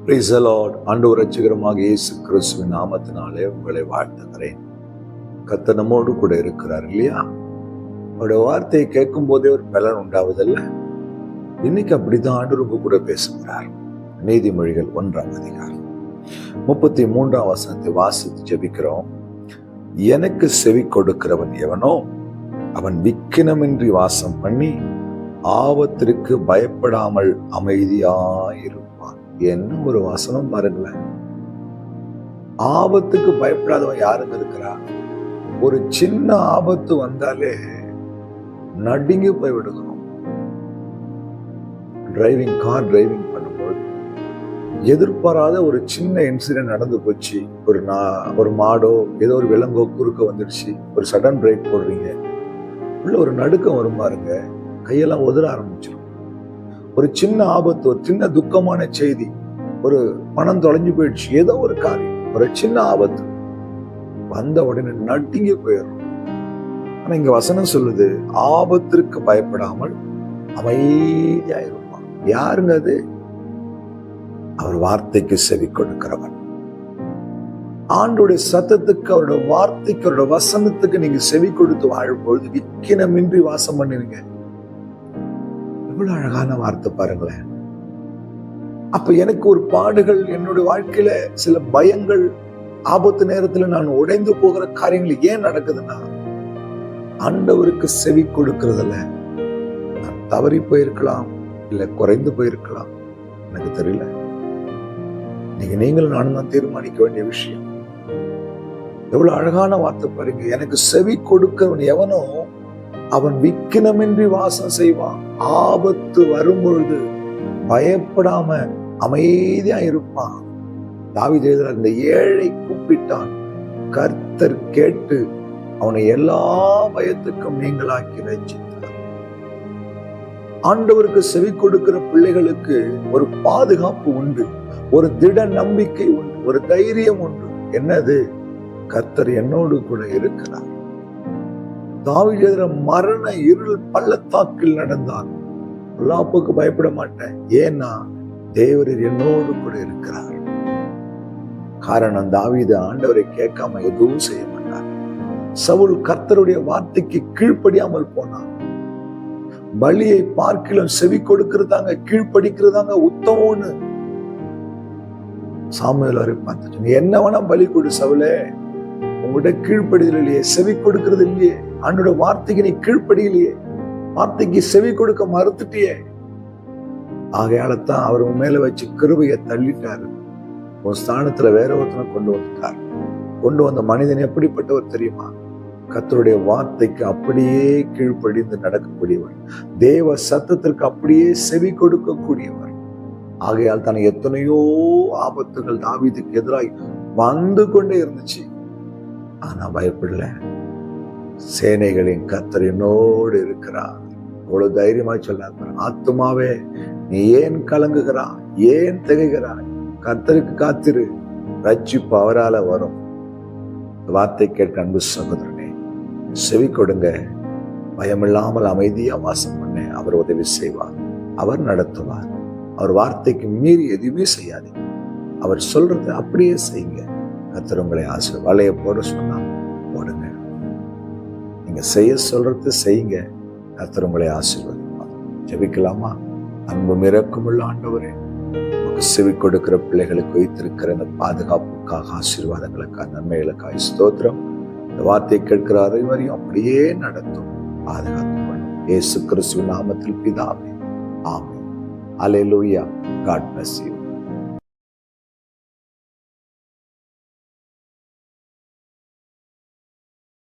Praise the Lord. ஆண்டவர் இரட்சகருமாக இயேசு கிறிஸ்துவின் நாமத்தினாலே உங்களை வாழ்த்துகிறேன். கர்த்தர் நம்மோடு கூட இருக்கிறார் இல்லையா? அவருடைய வார்த்தையை கேட்கும் போதே ஒரு பலன் உண்டாவதில்ல. இன்னைக்கு அப்படிதான் ஆண்டவர் உங்க கூட பேசுகிறார். நீதிமொழிகள் 1ஆம் அதிகாரம் 33ஆம் வசனத்தை வாசித்து ஜெபிக்கிறோம். எனக்கு செவி கொடுக்கிறவன் எவனோ அவன் விக்கினமின்றி வாசம் பண்ணி ஆபத்திற்கு பயப்படாமல் அமைதியாயிருப்பான். என்ன ஒரு வசனம் பாருங்களேன். ஆபத்துக்கு பயப்படாதவன் யாருங்க இருக்கிறா? ஒரு சின்ன ஆபத்து வந்தாலே நடுங்கி போய் விடுகிறோம். கார் டிரைவிங் பண்ணும்போது எதிர்பாராத ஒரு சின்ன இன்சிடென்ட் நடந்து போச்சு. ஒரு மாடோ ஏதோ ஒரு விலங்கோ குறுக்க வந்துடுச்சு. ஒரு சடன் பிரேக் போடுறீங்க, உள்ள ஒரு நடுக்கம் வரும் பாருங்க, கையெல்லாம் உதற ஆரம்பிச்சிடும். ஒரு சின்ன ஆபத்து, ஒரு சின்ன துக்கமான செய்தி, ஒரு பணம் தொலைஞ்சு போயிடுச்சு, ஏதோ ஒரு காரியம், ஒரு சின்ன ஆபத்து வந்த உடனே நடுங்கி போயிடும். ஆனா இங்க வசனம் சொல்லுது, ஆபத்திற்கு பயப்படாமல் அமைதியா இருப்பான். யாருங்க அது? அவர் வார்த்தைக்கு செவி கொடுக்கிறவன். ஆண்டோடைய சத்தத்துக்கு, அவருடைய வார்த்தைக்கு, அவருடைய வசனத்துக்கு நீங்க செவி கொடுத்து வாழும்பொழுது விக்கினமின்றி வாசம் பண்ணுவீங்க. எவ்வளவு அழகான வார்த்தை பாருங்களேன். அப்ப எனக்கு ஒரு பாடுகள், என்னுடைய வாழ்க்கையில சில பயங்கள், ஆபத்து நேரத்துல நான் உடைந்து போகிற காரியங்கள் ஏன் நடக்குதுன்னா, ஆண்டவருக்கு செவி கொடுக்கறதுல நான் தவறி போயிருக்கலாம், இல்ல குறைந்து போயிருக்கலாம், எனக்கு தெரியல. நீங்களும் நானும் தான் தீர்மானிக்க வேண்டிய விஷயம். எவ்வளவு அழகான வார்த்தை பாருங்க. எனக்கு செவி கொடுக்கிறவன் எவனோ அவன் விக்கினமின்றி வாசம் செய்வான். ஆபத்து வரும்பொழுது பயப்படாம அமைதியா இருப்பான். தாவீது எழுதுறார், இந்த ஏழை கூப்பிட்டான், கர்த்தர் கேட்டு அவனை எல்லா பயத்துக்கும் நீங்களாக்கி ரட்சித்தார். ஆண்டவருக்கு செவி கொடுக்கிற பிள்ளைகளுக்கு ஒரு பாதுகாப்பு உண்டு, ஒரு திட நம்பிக்கை உண்டு, ஒரு தைரியம் உண்டு. என்னது? கர்த்தர் என்னோடு கூட இருக்கிறார். தாவீது எழுதுற, மரண இருள் பள்ளத்தாக்கில் நடந்தார், பொல்லாப்புக்கு பயப்பட மாட்டேன், ஏன்னா தேவரீர் என்னோடு கூட இருக்கிறார். காரணம், தாவீது ஆண்டவரை கேட்காம எதுவும் செய்ய மாட்டார். சவுல் கர்த்தருடைய வார்த்தைக்கு கீழ்ப்படியாமல் போனான். பலியை பார்க்கிலும் செவி கொடுக்கிறதாங்க, கீழ்ப்படிக்கிறதாங்க உத்தமம்னு சாமுவேல் அவரை பார்த்து, என்ன வேணா பலி கொடு சவுலே, உங்கள்கிட்ட கீழ்ப்படிதல் இல்லையே, செவி கொடுக்கிறது இல்லையே, ஆண்டோட வார்த்தைக்கு நீ கீழ்ப்படியிலையே, வார்த்தைக்கு செவி கொடுக்க மறுத்துட்டியே. ஆகையாலத்தான் அவர் மேல வச்சு கிருபையை தள்ளிட்டாரு. உன் ஸ்தானத்துல வேற ஒருத்தனை கொண்டு வந்துட்டார். கொண்டு வந்த மனிதன் எப்படிப்பட்டவர் தெரியுமா? கர்த்தருடைய வார்த்தைக்கு அப்படியே கீழ்ப்படிந்து நடக்கக்கூடியவர், தேவ சத்தத்திற்கு அப்படியே செவி கொடுக்கக்கூடியவர். ஆகையால் தான் எத்தனையோ ஆபத்துகள் தாவீதுக்கு எதிராக வந்து கொண்டே இருந்துச்சு. ஆனா பயப்படல. சேனைகளின் கர்த்தர் என்னோடு இருக்கிறார். அவ்வளவு தைரியமா சொன்னார், ஆத்துமாவே நீ ஏன் கலங்குகிறாய், ஏன் திகைகிறாய், கர்த்தருக்கு காத்திரு, ரட்சிப்பு அவரால வரும். வார்த்தை கேட்க அன்பு சகோதரனே, செவி கொடுங்க. பயமில்லாமல் அமைதியா வாசம் பண்ண அவர் உதவி செய்வார், அவர் நடத்துவார். அவர் வார்த்தைக்கு மீறி எதுவுமே செய்யாதீங்க. அவர் சொல்றதை அப்படியே செய்யுங்க. கர்த்தர் உங்களை ஆசீர்வதிப்பார். வலைய போட சொன்னா போடுங்க. நீங்க செய்ய சொல்றது செய்யுங்க. கர்த்தர் உங்களை ஆசீர்வதிப்பார். ஜெபிக்கலாமா? அன்பும் இரக்கமுள்ள ஆண்டவரே, உங்களுக்கு செவி கொடுக்கிற பிள்ளைகளுக்கு வைத்திருக்கிற இந்த பாதுகாப்புக்காக, ஆசீர்வாதங்களுக்காக, நன்மைகளுக்காக ஸ்தோத்திரம். இந்த வார்த்தையை கேட்கிற அனைவரையும் அப்படியே நடத்தும், பாதுகாத்துக் கொள்ளும். இயேசு கிறிஸ்துவின் நாமத்தில் பிதாவே, ஆமென். Hallelujah. God bless you.